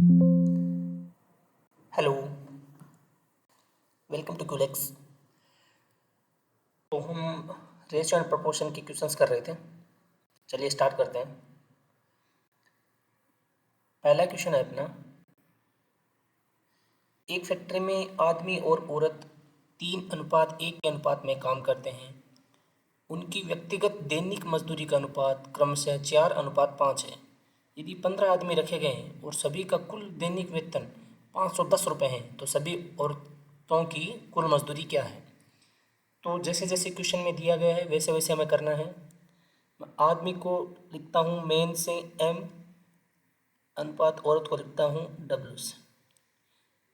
Hello, welcome to क्यूलेक्स। तो हम रेशियो एंड प्रोपोर्शन के क्वेश्चंस कर रहे थे। चलिए स्टार्ट करते हैं। पहला क्वेश्चन है अपना, एक फैक्ट्री में आदमी और औरत 3:1 के अनुपात में काम करते हैं। उनकी व्यक्तिगत दैनिक मजदूरी का अनुपात क्रमशः 4:5 है। यदि 15 आदमी रखे गए हैं और सभी का कुल दैनिक वेतन 510 रुपये है, तो सभी औरतों की कुल मजदूरी क्या है? तो जैसे जैसे क्वेश्चन में दिया गया है वैसे वैसे हमें करना है। मैं आदमी को लिखता हूँ मेन से M, अनुपात औरत को लिखता हूँ W से।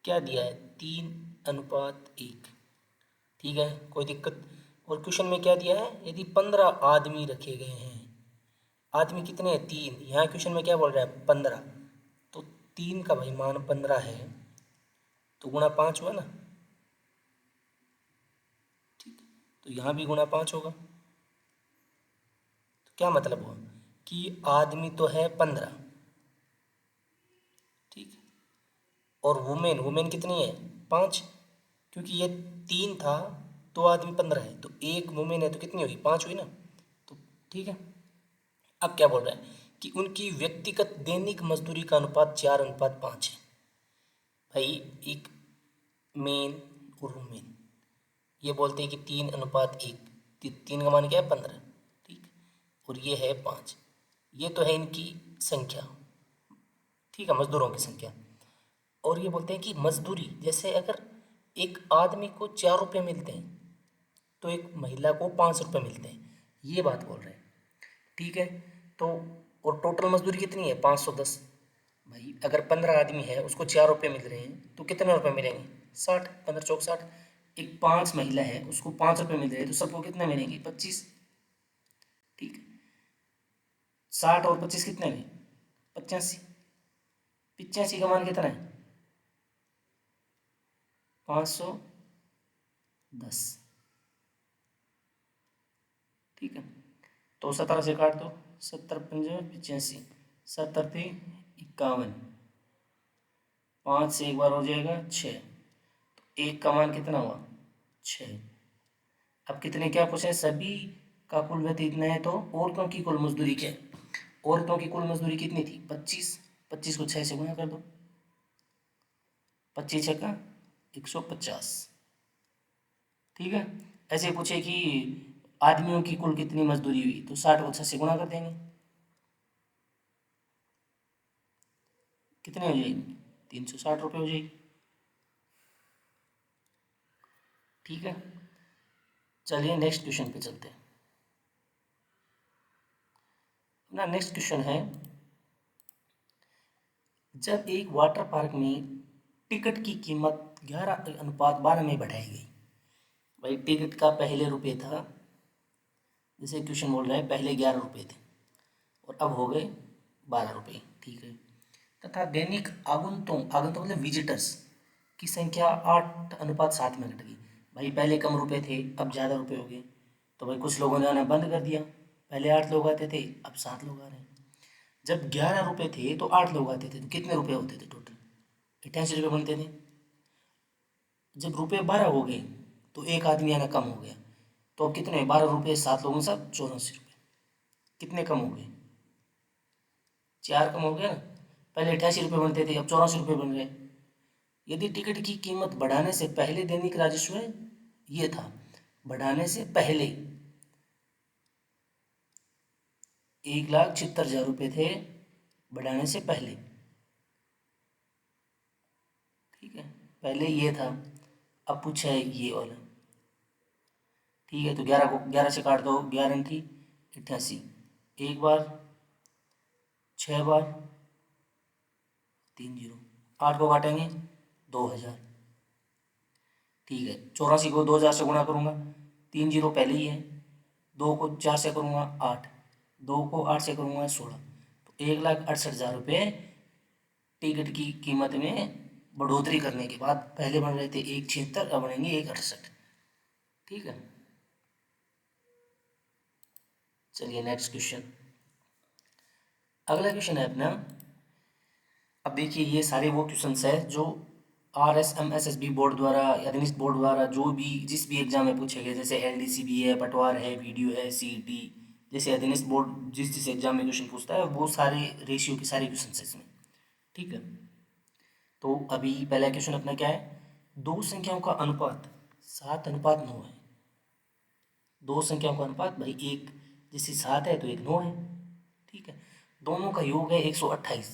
क्या दिया है? 3:1। ठीक है, कोई दिक्कत? और क्वेश्चन में क्या दिया है? यदि 15 आदमी रखे गए हैं। आदमी कितने हैं? 3। यहाँ क्वेश्चन में क्या बोल रहा है? 15। तो 3 का भाई मान 15 है, तो गुणा 5 हुआ ना। ठीक, तो यहाँ भी गुणा 5 होगा। तो क्या मतलब हुआ कि आदमी तो है 15, ठीक है, और वुमेन वुमेन कितनी है? 5। क्योंकि ये 3 था तो आदमी 15 है, तो एक वुमेन है तो कितनी हुई? 5 हुई ना। तो ठीक है। अब क्या बोल रहा है कि उनकी व्यक्तिगत दैनिक मजदूरी का अनुपात 4:5 है। भाई एक मेन और वुमेन, ये बोलते हैं कि 3:1। 3 का मान क्या है? 15। ठीक, और ये है 5। ये तो है इनकी संख्या, ठीक है, मजदूरों की संख्या। और ये बोलते हैं कि मजदूरी, जैसे अगर एक आदमी को 4 रुपये मिलते हैं तो एक महिला को 5 रुपये मिलते हैं, ये बात बोल रहे हैं। ठीक है, तो और टोटल मजदूरी कितनी है? 510। भाई अगर 15 आदमी है, उसको 4 रुपये मिल रहे हैं, तो कितने रुपये मिलेंगे? 60। 15 चौक 60। एक 5 महिला है, उसको 5 रुपये मिल रहे हैं, तो सबको कितने मिलेंगे? 25। ठीक है, 60 और 25 कितने हुए? 85। 85 का मान कितना है? 510। ठीक है, तो 17 से काट दो। 70×5 = 85। 70 थी 51। 5 से एक बार हो जाएगा 6। तो एक का मान कितना हुआ? 6। अब कितने क्या पूछे? सभी का कुल वेतन इतना है, तो औरतों की कुल मजदूरी क्या है? औरतों की कुल मजदूरी कितनी थी? 25। 25 को 6 से गुणा कर दो। 25 6 का 150। ठीक है, ऐसे पूछे कि आदमियों की कुल कितनी मजदूरी हुई, तो 60 को 6 से गुणा कर देंगे। कितने हो जाएगी? 360 रुपये हो जाएगी। ठीक है, चलिए नेक्स्ट क्वेश्चन पे चलते हैं। अपना नेक्स्ट क्वेश्चन है, जब एक वाटर पार्क में टिकट की कीमत 11:12 में बढ़ाई गई। भाई टिकट का पहले रुपये था, जैसे क्वेश्चन बोल रहा है पहले 11 रुपये थे और अब हो गए 12 रुपये। ठीक है, तथा दैनिक आगंतुकों आगंतुक मतलब विजिटर्स की संख्या 8:7 में घट गई। भाई पहले कम रुपए थे, अब ज़्यादा रुपए हो गए, तो भाई कुछ लोगों ने आना बंद कर दिया। पहले 8 लोग आते थे, अब 7 लोग आ रहे हैं। जब 11 रुपये थे तो 8 लोग आते थे, तो कितने रुपए होते थे टोटल? 88 रुपये बनते थे। जब रुपये 12 हो गए तो एक आदमी आना कम हो गया, तो अब कितने? 12 रुपये 7 लोगों से 84 रुपये। कितने कम हो गए? 4 कम हो गया ना। पहले 88 रुपये बनते थे, अब 84 रुपये बन गए। यदि टिकट की कीमत बढ़ाने से पहले दैनिक राजस्व ये था, बढ़ाने से पहले 1,76,000 रुपये थे, बढ़ाने से पहले। ठीक है, पहले ये था, अब पूछा है ये वाला। ठीक है, तो 11 को 11 से काट दो। 11 थी 88, एक बार, 6 बार, 3 जीरो। 8 को काटेंगे 2,000। ठीक है, 84 को 2,000 से गुणा करूँगा, 3 जीरो पहले ही है। 2 को 4 से करूँगा 8, 2 को 8 से करूँगा 16, तो 1,68,000 रुपये टिकट की कीमत में बढ़ोतरी करने के बाद, पहले बन रहे थे 1,76, अब बनेंगे 1,68। ठीक है, चलिए नेक्स्ट क्वेश्चन। अगला क्वेश्चन है अपना, अब देखिए ये सारे वो क्वेश्चंस है जो RSMSSB बोर्ड द्वारा या निस्ट बोर्ड द्वारा जो भी जिस भी एग्जाम में पूछे गए, जैसे LDCB है, पटवार है, वीडियो है, CET, जैसे अधीनस्थ बोर्ड जिस जिस एग्जाम में क्वेश्चन पूछता है वो सारे रेशियो के सारे क्वेश्चन है इसमें। ठीक है, तो अभी पहला क्वेश्चन अपना क्या है, दो संख्याओं का अनुपात 7:9 है। दो संख्याओं का अनुपात भाई एक जैसे 7 है तो एक 9 है। ठीक है, दोनों का योग है 128।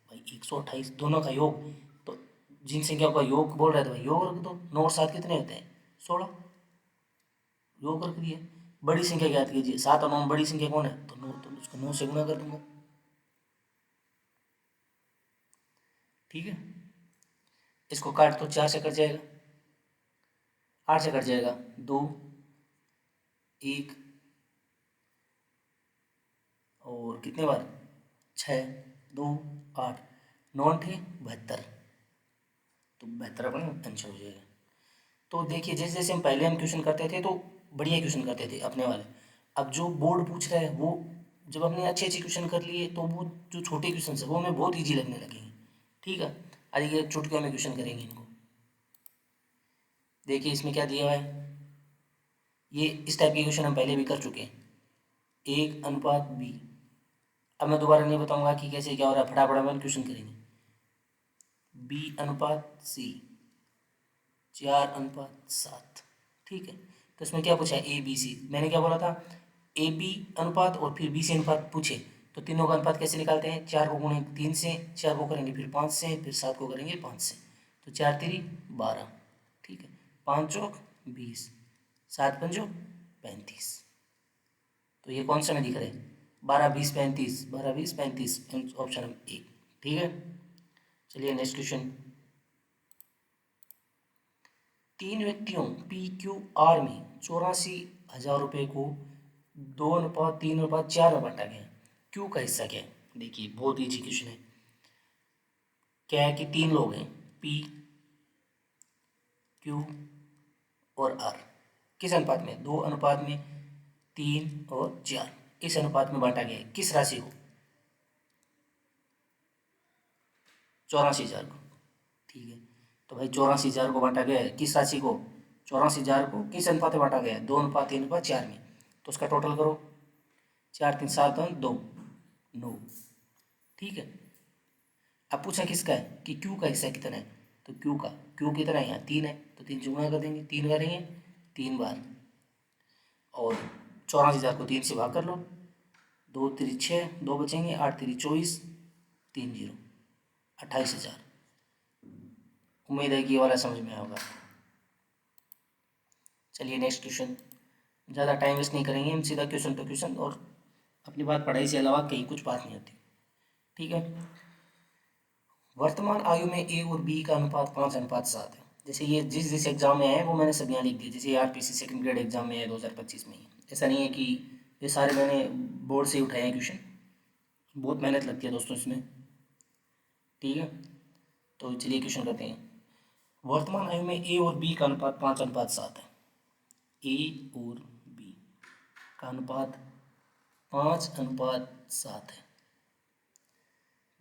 भाई 128 दोनों का योग, तो जिन संख्याओं का योग बोल रहा है तो भाई योग रख दो। 9 और 7 कितने होते हैं, 16, योग रख दिए। बड़ी संख्या ज्ञात कीजिए, 7 और 9 में बड़ी संख्या कौन है, तो 9, तो उसको 9 से गुणा कर दूंगा। ठीक है, इसको काट तो 4 से कट जाएगा, 8 से कट जाएगा, 2, 1 और कितने बार, 6, 2, 8, 9 थे 72, तो 72 अपना आंसर हो जाएगा। तो देखिए जैसे जैसे हम क्वेश्चन करते थे तो बढ़िया क्वेश्चन करते थे अपने वाले। अब जो बोर्ड पूछ रहा है वो जब हमने अच्छे अच्छे क्वेश्चन कर लिए तो वो जो छोटे क्वेश्चन है वो हमें बहुत इजी लगने लगेंगे। ठीक है, आज ये चुटकियों में क्वेश्चन करेंगे इनको। देखिए इसमें क्या दिया हुआ है, ये इस टाइप के क्वेश्चन हम पहले भी कर चुके हैं, 1:B। अब मैं दोबारा नहीं बताऊंगा कि कैसे क्या हो रहा है, फटाफट हम क्वेश्चन करेंगे। B:C 4:7। ठीक है, तो इसमें क्या पूछा है, ABC। मैंने क्या बोला था, AB अनुपात और फिर BC अनुपात पूछे तो तीनों का अनुपात कैसे निकालते हैं, 4 को गुणे 3 से, 4 को करेंगे फिर 5 से, फिर 7 को करेंगे 5 से, तो 4 3 12। ठीक है, 5 चौक 20, 7 पंजो 35। तो ये कौन सा में दिख रहा है, 12 20 35, 12 20 35, ऑप्शन एक। ठीक है, चलिए नेक्स्ट क्वेश्चन। तीन व्यक्तियों PQR में 84,000 रुपये को 2:3:4 में बांटा गया, क्यू का हिस्सा क्या है। देखिए बहुत ईजी क्वेश्चन है, क्या है कि तीन लोग हैं PQ और R, किस अनुपात में, 2:3 और 4, इस अनुपात में बांटा गया है, किस राशि को, 84,000 को। ठीक है, तो भाई 84,000 को बांटा गया है किस राशि को, 84,000 को किस अनुपात में बांटा गया है, 2:3:4 में। तो उसका टोटल करो, 4 3 7 2 9। ठीक है, अब पूछा किसका है कि क्यू का हिस्सा कितना है, तो क्यू कितना है, यहाँ 3 है, तो 3 से गुणा कर देंगे, 3 करेंगे 3 बार, और 84,000 को 3 से भाग कर लो, 2 3 6, 2 बचेंगे, 8 3 24, 3 0, 28,000। उम्मीद है कि ये वाला समझ में आया होगा। चलिए नेक्स्ट क्वेश्चन, ज़्यादा टाइम वेस्ट नहीं करेंगे, हम सीधा क्वेश्चन टू क्वेश्चन, और अपनी बात पढ़ाई से अलावा कहीं कुछ बात नहीं होती। ठीक है, वर्तमान आयु में ए और बी का अनुपात 5:7 है। जैसे ये जिस जिस एग्जाम में है वो मैंने सब यहाँ लिख दिया, जैसे RPC सेकंड ग्रेड एग्जाम में है 2025 में ही। ऐसा नहीं है कि ये सारे मैंने बोर्ड से उठाए हैं क्वेश्चन, बहुत मेहनत लगती है दोस्तों इसमें। ठीक है, तो चलिए क्वेश्चन करते हैं। वर्तमान आयु में ए और बी का अनुपात 5:7 है। ए और बी का अनुपात 5:7 है।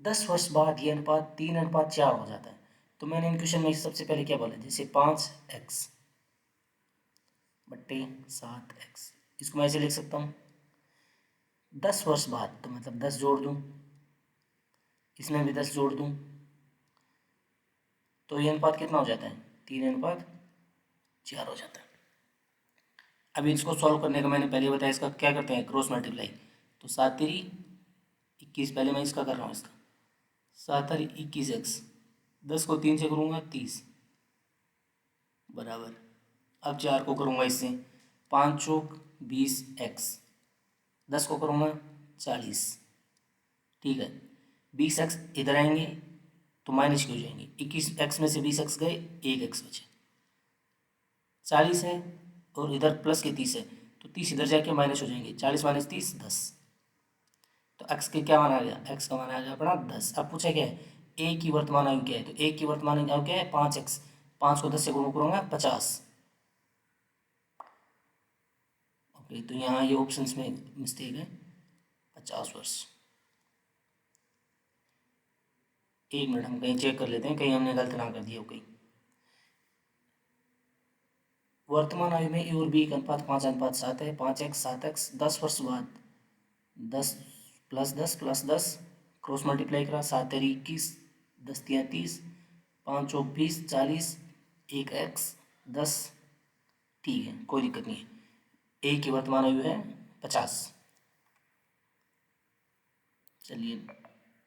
10 वर्ष बाद ये अनुपात 3:4 हो जाता है। तो मैंने इन क्वेश्चन में सबसे पहले क्या बोला, जैसे 5x/7x, इसको मैं ऐसे लिख सकता हूँ 10 वर्ष बाद, तो मतलब 10 जोड़ दूँ, इसमें भी 10 जोड़ दूँ, तो ये अनुपात कितना हो जाता है, 3:4 हो जाता है। अभी इसको सॉल्व करने का मैंने पहले बताया, इसका क्या करते हैं, क्रॉस मल्टीप्लाई। तो 7 3 21, पहले मैं इसका कर रहा हूँ, इसका 7 और 21x, 10 को 3 से करूँगा 30 बराबर, अब 4 को करूँगा इससे, 5 चौक 20x, 10 को करूँगा 40। ठीक है, 20x इधर आएंगे तो माइनस के हो जाएंगे, 21x में से 20x गए, 1x बचे, 40 है और इधर प्लस के 30 है, तो 30 इधर जाके माइनस हो जाएंगे, 40 - 30 10। तो x के क्या मान आ गया, x का मान आ गया अपना 10। अब पूछा क्या है, a की वर्तमान आयु क्या है, तो a की वर्तमान आयु क्या है 5x, 5 को 10 से गुणा करूँगा 50। ओके, तो यहाँ ये ऑप्शंस में मिस्टेक है, 50 वर्ष। एक मिनट हम कहीं चेक कर लेते हैं, कहीं हमने गलत ना कर दिया हो कहीं। वर्तमान आयु में ए और बी का अनुपात 5:7 है। 5x 7x 10 वर्ष बाद 10 + 10 + 10 क्रॉस मल्टीप्लाई करा, 7×21 10×3 5×20 40 1x 10। ठीक है, कोई दिक्कत नहीं है। ए की वर्तमान आयु है 50। चलिए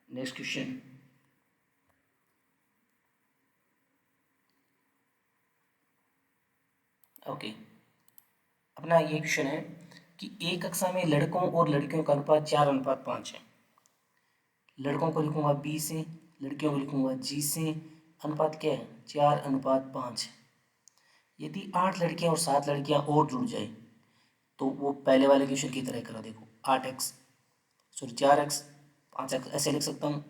नेक्स्ट क्वेश्चन। ओके, अपना ये क्वेश्चन है कि एक कक्षा में लड़कों और लड़कियों का अनुपात 4:5 है। लड़कों को लिखूंगा बी से, लड़कियों को लिखूंगा जी से। अनुपात क्या है? 4:5 है। यदि 8 लड़कियां और 7 लड़कियां और जुड़ जाए तो वो पहले वाले क्वेश्चन की तरह करा। देखो 8x सॉरी 4x 5x ऐसे लिख सकता हूँ।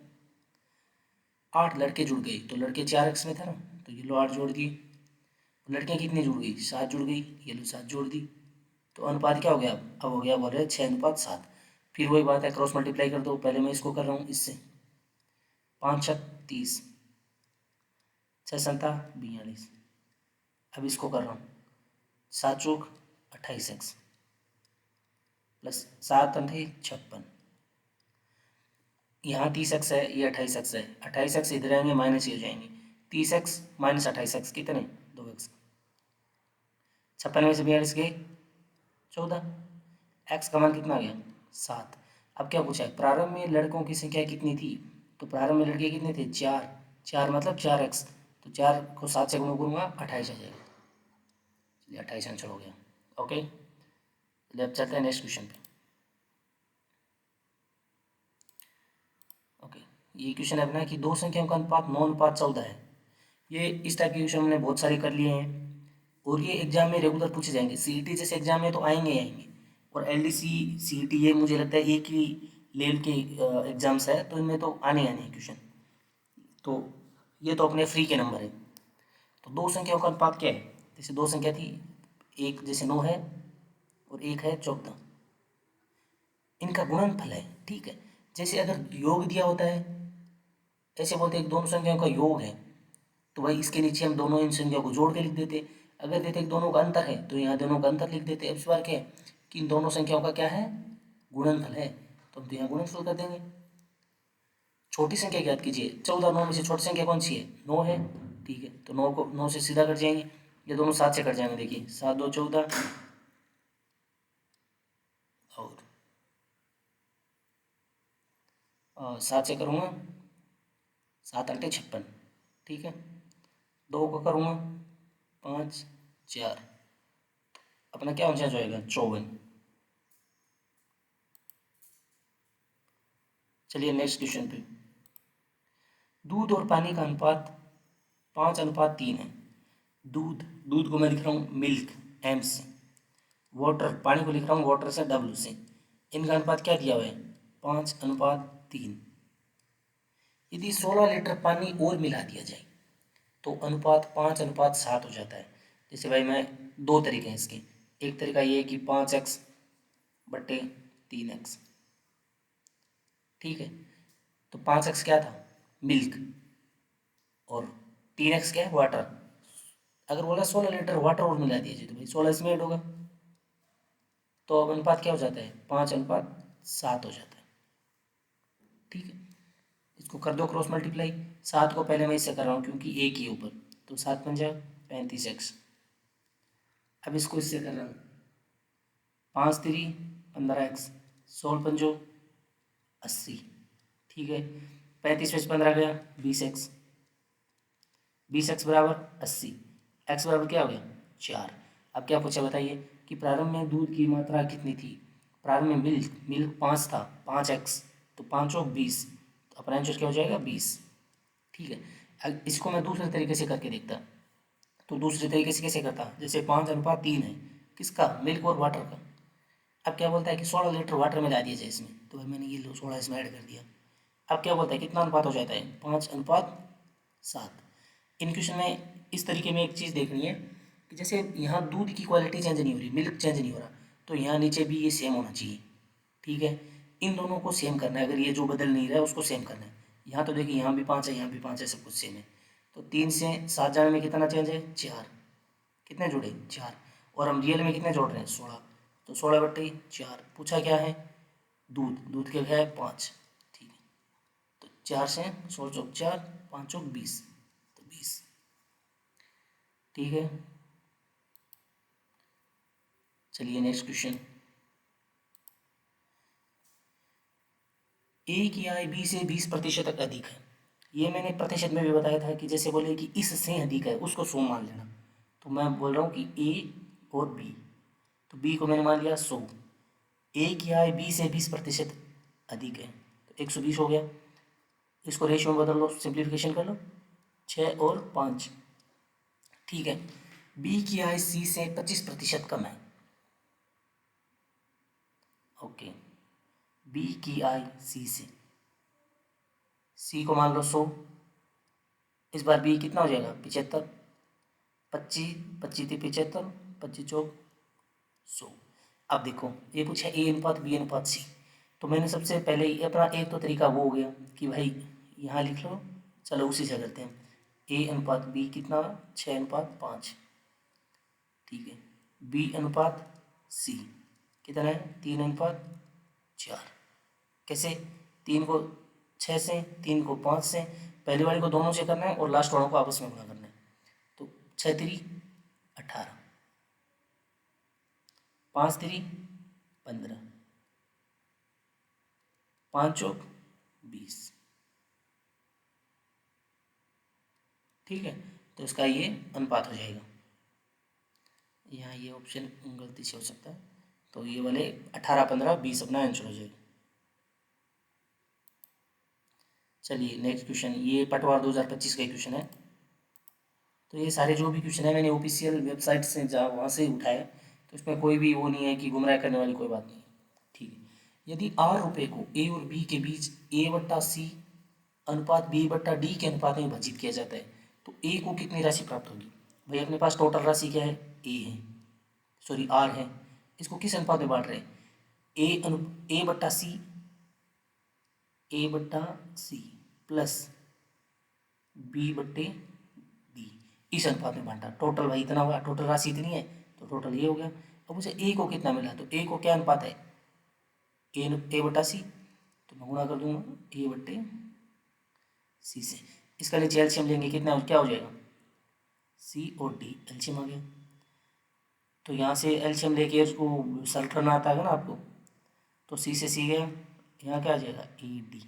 8 लड़के जुड़ गए तो लड़के 4x में थे ना, तो ये लो 8 जोड़ दिए। लड़कियां कितनी जुड़ गई? 7 जुड़ गई, ये लो 7 जोड़ दी। तो अनुपात क्या हो गया? अब हो गया बोल रहे 6:7। फिर वही बात है, क्रॉस मल्टीप्लाई कर दो। पहले मैं इसको कर रहा हूँ इससे, 5×6 = 30, 6×7 = 42। अब इसको कर रहा हूँ 7×4 = 28x प्लस 7×8 = 56। यहाँ 30x है, ये 28x है। 28x इधर आएंगे, माइनस हो जाएंगे। 30x - 28x कितने? 2x। 56 में से 42 गए 14। x का मान कितना आ गया? 7। अब क्या पूछा है? प्रारंभ में लड़कों की संख्या कितनी थी? तो प्रारंभ में लड़के कितने थे? 4। 4 मतलब 4x। तो 4 को 7 से गुणा करूँगा 28 आ जाएगा। चलिए 28 आंसर हो गया। ओके, चलिए अब चलते हैं नेक्स्ट क्वेश्चन पे। ओके, ये क्वेश्चन है अपना कि दो संख्याओं का अनुपात 9:14 है। ये इस टाइप के क्वेश्चन हमने बहुत सारे कर लिए हैं और ये एग्जाम में रेगुलर पूछे जाएंगे। सीईटी जैसे एग्जाम में तो आएंगे ही आएंगे, और एलडीसी सीईटी ये मुझे लगता है एक ही लेवल के एग्जाम्स है, तो इनमें तो आने आने हैं क्वेश्चन। तो ये तो अपने फ्री के नंबर है। तो दो संख्याओं का अनुपात क्या है? जैसे दो संख्या थी, एक जैसे 9 है और एक है 14, इनका गुणनफल है। ठीक है, जैसे अगर योग दिया होता है, ऐसे बोलते हैं दोनों संख्याओं का योग है, तो भाई इसके नीचे हम दोनों इन संख्याओं को जोड़ के लिख देते। अगर देते कि दोनों का अंतर है तो यहाँ दोनों का अंतर लिख देते। अब सवाल क्या है कि इन दोनों संख्याओं का क्या है? गुणनफल है, तो हम तो यहाँ गुणनफल कर देंगे। छोटी संख्या ज्ञात कीजिए। 14 9 में से छोटी संख्या कौन सी है? 9 है। ठीक है, तो 9 को 9 से सीधा कट जाएंगे, ये दोनों 7 से कट जाएंगे। देखिए 7 2 14 और 7 से करूँगा 7 8 56। ठीक है, 2 को करूँगा 5 4, अपना क्या आंसर जाएगा? 54। चलिए नेक्स्ट क्वेश्चन पे। दूध और पानी का अनुपात 5:3 है। दूध, दूध को मैं लिख रहा हूँ मिल्क एम से, वाटर, पानी को लिख रहा हूँ वाटर से डब्ल्यू से। इनका अनुपात क्या दिया हुआ है? 5:3। यदि 16 लीटर पानी और मिला दिया जाए तो अनुपात 5:7 हो जाता है। जैसे भाई मैं, दो तरीके हैं इसके। एक तरीका ये है कि 5x/3x। ठीक है, तो 5x क्या था? मिल्क, और 3x क्या है? वाटर। अगर बोला 16 लीटर वाटर और मिला दीजिए तो भाई 16 इसमें ऐड होगा, तो अब अनुपात क्या हो जाता है? 5:7 हो जाता है। ठीक है, इसको कर दो क्रॉस मल्टीप्लाई। 7 को पहले मैं इससे कर रहा हूँ क्योंकि एक ही ऊपर, तो 7×5 = 35x। अब इसको इससे कर रहा हूँ 5×3 = 15x, 16×5 = 80। ठीक है, 35 में से 15 गया 20x, 20x = 80। x बराबर क्या हो गया? 4। अब क्या पूछा बताइए कि प्रारंभ में दूध की मात्रा कितनी थी? प्रारंभ में मिल्क 5 था, 5x, तो 5 और 20, तो अपना आंसर क्या हो जाएगा? 20। ठीक है, अब इसको मैं दूसरे तरीके से करके देखता। तो दूसरे तरीके से कैसे करता? जैसे 5:3 है, किसका? मिल्क और वाटर का। अब क्या बोलता है कि 16 लीटर वाटर मिला दिया जाए इसमें, तो भाई मैंने ये लो 16 इसमें ऐड कर दिया। अब क्या बोलता है कितना अनुपात हो जाता है? 5:7। इन क्वेश्चन में इस तरीके में एक चीज़ देखनी है कि जैसे यहाँ दूध की क्वालिटी चेंज नहीं हो रही, मिल्क चेंज नहीं हो रहा, तो यहाँ नीचे भी ये सेम होना चाहिए। ठीक है, इन दोनों को सेम करना है। अगर ये जो बदल नहीं रहा है उसको सेम करना है। यहाँ तो देखिए यहाँ भी 5 है, यहाँ भी 5 है, सब कुछ सेम है। तो 3 से 7 जाने में कितना चेंज है? 4। कितने जुड़े? 4। और हम रियल में कितने जोड़ रहे हैं? 16। तो 16/4 पूछा क्या है? दूध। दूध क्या है? 5। ठीक है, तो 4 से 16 चौक 4, 5 चौक 20, तो 20। ठीक है, चलिए नेक्स्ट क्वेश्चन। ए की आय बी से 20% तक अधिक है। ये मैंने प्रतिशत में भी बताया था कि जैसे बोले कि इससे अधिक है उसको 100 मान लेना। तो मैं बोल रहा हूँ कि ए और बी, तो बी को मैंने मान लिया 100। ए की आय बी से 20% अधिक है, तो 120 हो गया। इसको रेशियो में बदल लो, सिंप्लीफिकेशन कर लो, 6 और 5। ठीक है, बी की आय सी से 25% कम है। ओके, बी की आय सी से, सी को मान लो 100। इस बार बी कितना हो जाएगा? 75। 25 25 थी 75, 25 चौक 100। अब देखो ये पूछा ए अनुपात बी अनुपात सी, तो मैंने सबसे पहले ही अपना एक तो तरीका वो हो गया कि भाई यहाँ लिख लो, चलो उसी से करते हैं। ए अनुपात बी कितना? 6:5। ठीक है, बी अनुपात सी कितना है? 3:4। कैसे? 3 को 6 से, 3 को 5 से, पहले वाले को दोनों से करना है और लास्ट वालों को आपस में गुणा करना है। तो 6×3 18, 5×3 15, 5 चौक 20। ठीक है, तो इसका ये अनुपात हो जाएगा। यहाँ ये ऑप्शन गलती से हो सकता है, तो ये वाले 18 15 20 अपना आंसर हो जाएगा। चलिए नेक्स्ट क्वेश्चन, ये पटवार 2025 का क्वेश्चन है। तो ये सारे जो भी क्वेश्चन है मैंने ऑफिशियल वेबसाइट से जा वहाँ से उठाए, तो इसमें कोई भी वो नहीं है कि गुमराह करने वाली कोई बात नहीं। ठीक है, यदि R रुपये को ए और बी के बीच A/C अनुपात B/D के अनुपात में विभाजित किया जाता है, तो ए को कितनी राशि प्राप्त होगी? भाई अपने पास टोटल राशि क्या है? ए है, सॉरी आर है। इसको किस अनुपात में बांट रहे हैं? A/C प्लस B/D, इस अनुपात में बांटा। टोटल भाई इतना हुआ, टोटल राशि इतनी है, तो टोटल ये हो गया। अब मुझे ए को कितना मिला? तो ए को क्या अनुपात है? A/C, तो मैं गुणा कर दूंगा A/C से। इसका नीचे एलसीएम लेंगे, कितना क्या हो जाएगा? C और D, एलसीएम आ गया। तो यहाँ से एलसीएम लेके उसको सॉल्व करना आता है ना आपको, तो C से C गया, यहाँ क्या आ जाएगा? AD।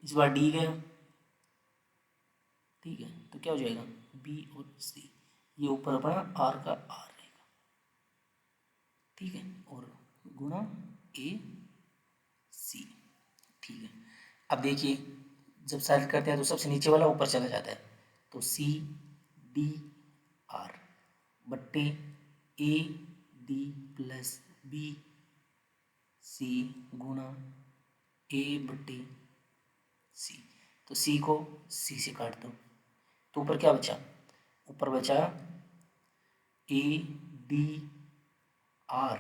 इस बार D गया, ठीक है, तो क्या हो जाएगा? B और C, ये ऊपर अपना R का R रहेगा। ठीक है, और गुणा AC। ठीक है, अब देखिए जब सॉल्व करते हैं तो सबसे नीचे वाला ऊपर चला जाता है, तो CDR बट्टे AD प्लस BC गुणा A/C। तो C को C से काट दो, तो ऊपर क्या बचा? ऊपर बचा ADR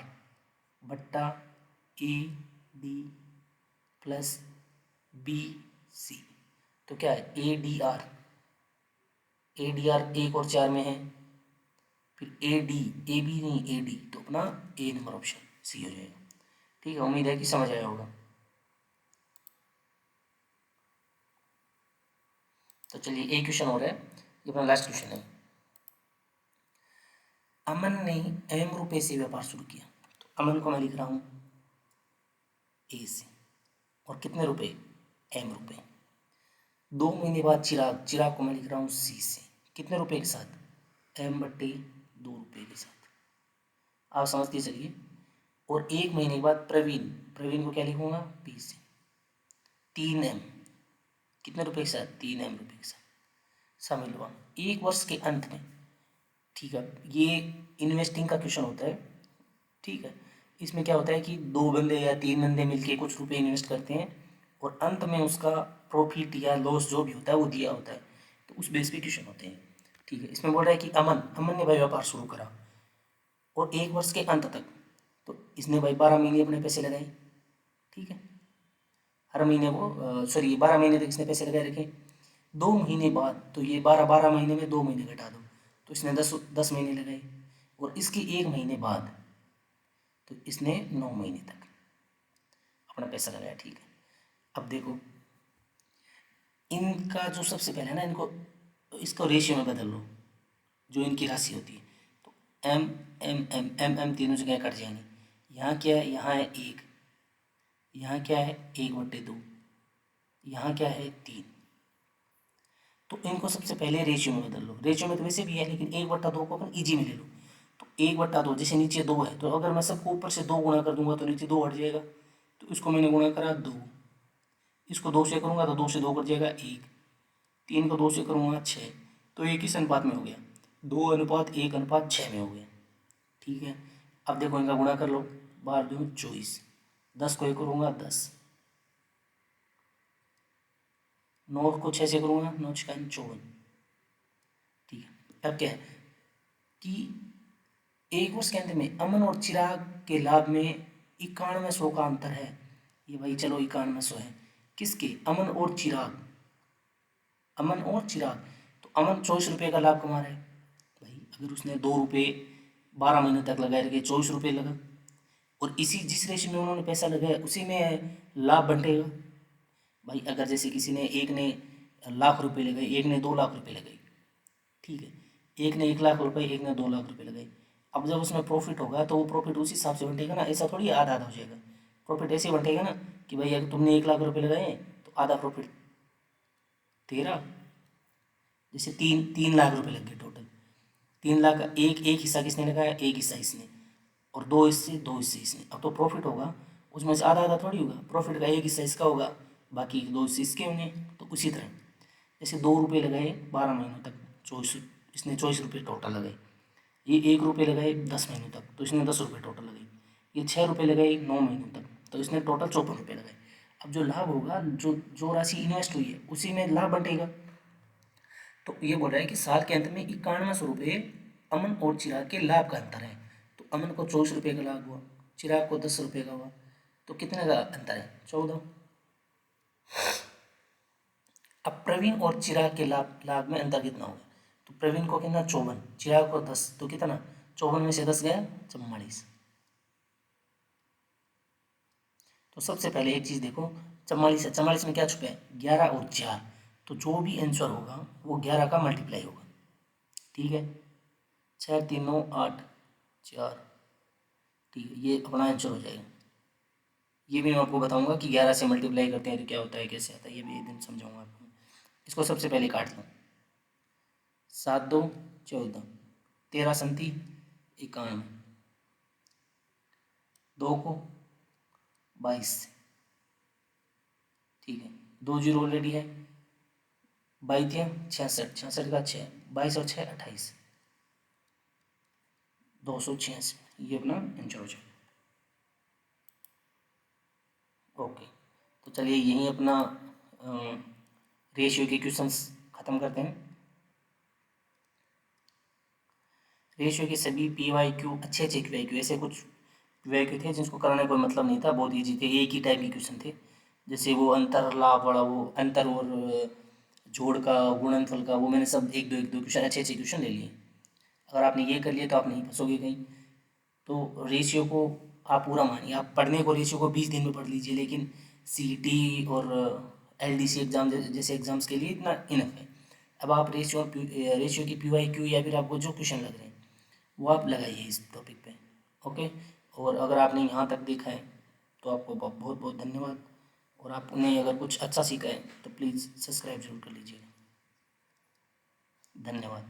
बट्टा AD प्लस BC। तो क्या है? ADR, एक और 4 में है, फिर AD, AB नहीं AD, तो अपना ए नंबर ऑप्शन C हो जाएगा। ठीक है, उम्मीद है कि समझ आया होगा। तो चलिए एक क्वेश्चन और है, ये अपना लास्ट क्वेश्चन है। अमन ने M रुपए से व्यापार शुरू किया, तो अमन को मैं लिख रहा हूँ ए से, और कितने रुपए? M रुपए। 2 महीने बाद चिराग को मैं लिख रहा हूँ C से, कितने रुपए के साथ? M/2 रुपये के साथ। आप समझते चलिए। और 1 महीने के बाद प्रवीण को क्या लिखूंगा? P से। 3M, कितने रुपए के साथ? 3M रुपये के साथ। समझ लो, 1 वर्ष के अंत में, ठीक है, ये इन्वेस्टिंग का क्वेश्चन होता है। ठीक है, इसमें क्या होता है कि 2 बंदे या 3 बंदे मिलके कुछ रुपए इन्वेस्ट करते हैं, और अंत में उसका प्रॉफिट या लॉस जो भी होता है वो दिया होता है, तो उस बेस पे क्वेश्चन होते हैं। ठीक है, इसमें बोल रहा है कि अमन ने भाई व्यापार शुरू करा, और 1 वर्ष के अंत तक, तो इसने भाई 12 महीने अपने पैसे लगाए। ठीक है, हर महीने को सॉरी 12 महीने तक इसने पैसे लगाए रखे। 2 महीने बाद, तो ये 12 महीने में 2 महीने घटा दो, तो इसने 10 महीने लगाए। और इसके 1 महीने बाद तो इसने 9 महीने तक अपना पैसा लगाया। ठीक है, अब देखो इनका जो सबसे पहले है ना, इनको इसको रेशियो में बदल लो, जो इनकी राशि होती है। तो एम एम एम एम एम तीनों जगह कट जाएंगे। यहाँ क्या है, यहाँ है 1, यहाँ क्या है 1/2, यहाँ क्या है 3। तो इनको सबसे पहले रेशियो में बदल लो। रेशियो में तो वैसे भी है, लेकिन 1/2 को अपन ईजी में ले लो। तो 1/2, जैसे नीचे 2 है, तो अगर मैं सबको ऊपर से 2 गुणा कर दूंगा तो नीचे 2 हट जाएगा। तो इसको मैंने गुणा करा 2, इसको 2 से करूँगा तो 2 से 2 कट जाएगा 1, 3 को 2 से करूँगा 6, तो ये किस अनुपात में हो गया, 2:1:6 में हो गया। ठीक है, अब देखो इनका गुणा कर लो, 12×2 24, 10 को 1 करूँगा 10, 9 को 6 से करूँगा 9×6 = 54। ठीक है, अब क्या है कि 1 वर्ष के अंत में अमन और चिराग के लाभ में 9100 का अंतर है। ये भाई चलो 9100 है किसके, अमन और चिराग, अमन और चिराग। तो अमन 24 रुपये का लाभ कमा रहा है भाई। अगर उसने 2 रुपये 12 महीने तक लगाए रखे, 24 रुपये लगा, और इसी जिस रेशो में उन्होंने पैसा लगाया उसी में लाभ बंटेगा भाई। अगर जैसे किसी ने, एक ने लाख रुपए लगाए, एक ने 2 लाख रुपए लगाए, ठीक है, एक ने 1 लाख रुपए, एक ने 2 लाख रुपए लगाए। अब जब उसमें प्रॉफिट होगा तो वो प्रॉफिट उसी हिसाब से बंटेगा ना, ऐसा थोड़ी आधा आधा हो जाएगा। प्रॉफिट ऐसे बंटेगा ना कि भाई अगर तुमने 1 लाख रुपए लगाए तो आधा प्रॉफिट तेरा, जैसे 3 लाख रुपए लग गए टोटल। 3 लाख का एक एक हिस्सा किसने लगाया, एक हिस्सा इसने, और 2 हिस्से इसने। अब तो प्रॉफिट होगा उसमें से आधा आधा थोड़ी होगा, प्रॉफिट का एक हिस्सा इसका होगा, बाकी 2 हिस्से इसके होंगे। तो उसी तरह जैसे 2 रुपये लगाए 12 महीनों तक, 24, इसने 24 रुपये टोटल लगाए। ये 1 रुपये लगाए 10 महीनों तक, तो इसने 10 रुपये टोटल लगाए। ये 6 रुपये लगाए 9 महीनों तक, तो इसने टोटल 54 रुपये लगाए। अब जो लाभ होगा, जो जो राशि इन्वेस्ट हुई है उसी में लाभ बंटेगा। तो ये बोल रहा है कि साल के अंत में 9100 रुपये अमन और चिराग के लाभ का अंतर है। तो अमन को 24 रुपये का लाभ हुआ, चिराग को 10 रुपये का हुआ, तो कितने का अंतर है, 14। अब प्रवीण और चिराग के लाभ लाभ में अंतर कितना होगा, तो प्रवीण को कितना 54, चिराग को 10, तो कितना 54 में से 10 गया 44। तो सबसे पहले एक चीज़ देखो, 44 है, 44 में क्या छुपा है 11 और 4, तो जो भी आंसर होगा वो 11 का मल्टीप्लाई होगा। ठीक है, 6 3 9 8 4, ठीक है, ये अपना आंसर हो जाएगा। ये भी मैं आपको बताऊंगा कि 11 से मल्टीप्लाई करते हैं तो क्या होता है, कैसे आता है, ये भी एक दिन समझाऊंगा आपको। इसको सबसे पहले काट लो, 7 2 14, 13 संती 91, 2 को 22, ठीक है, 2 जीरो ऑलरेडी है, 22 66, 66 का 6, 22 और 6 28, 286, ये अपना आंसर हो जाएगा। ओके, तो चलिए यहीं अपना रेशियो के क्वेश्चंस ख़त्म करते हैं। रेशियो के सभी पी वाई क्यू अच्छे अच्छे क्यू आई क्यू, ऐसे कुछ क्यू आई क्यू थे जिसको कराने कोई मतलब नहीं था, बहुत ईजी थे, एक ही टाइप के क्वेश्चन थे। जैसे वो अंतर लाभ वाला, वो अंतर और जोड़ का, गुणनफल का, वो मैंने सब एक दो क्वेश्चन, अच्छे अच्छे क्वेश्चन ले लिए। अगर आपने ये कर लिया तो आप नहीं फंसोगे कहीं। तो रेशियो को आप पूरा मानिए, आप पढ़ने को रेशियो को 20 दिन में पढ़ लीजिए, लेकिन सीईटी और एलडीसी एग्ज़ाम जैसे एग्ज़ाम्स के लिए इतना इनफ है। अब आप रेशियो की पीवाईक्यू या फिर आपको जो क्वेश्चन लग रहे हैं वो आप लगाइए इस टॉपिक पे। ओके, और अगर आपने यहाँ तक देखा है तो आपको बहुत बहुत धन्यवाद। और आपने अगर कुछ अच्छा सीखा है तो प्लीज़ सब्सक्राइब जरूर कर लीजिएगा। धन्यवाद।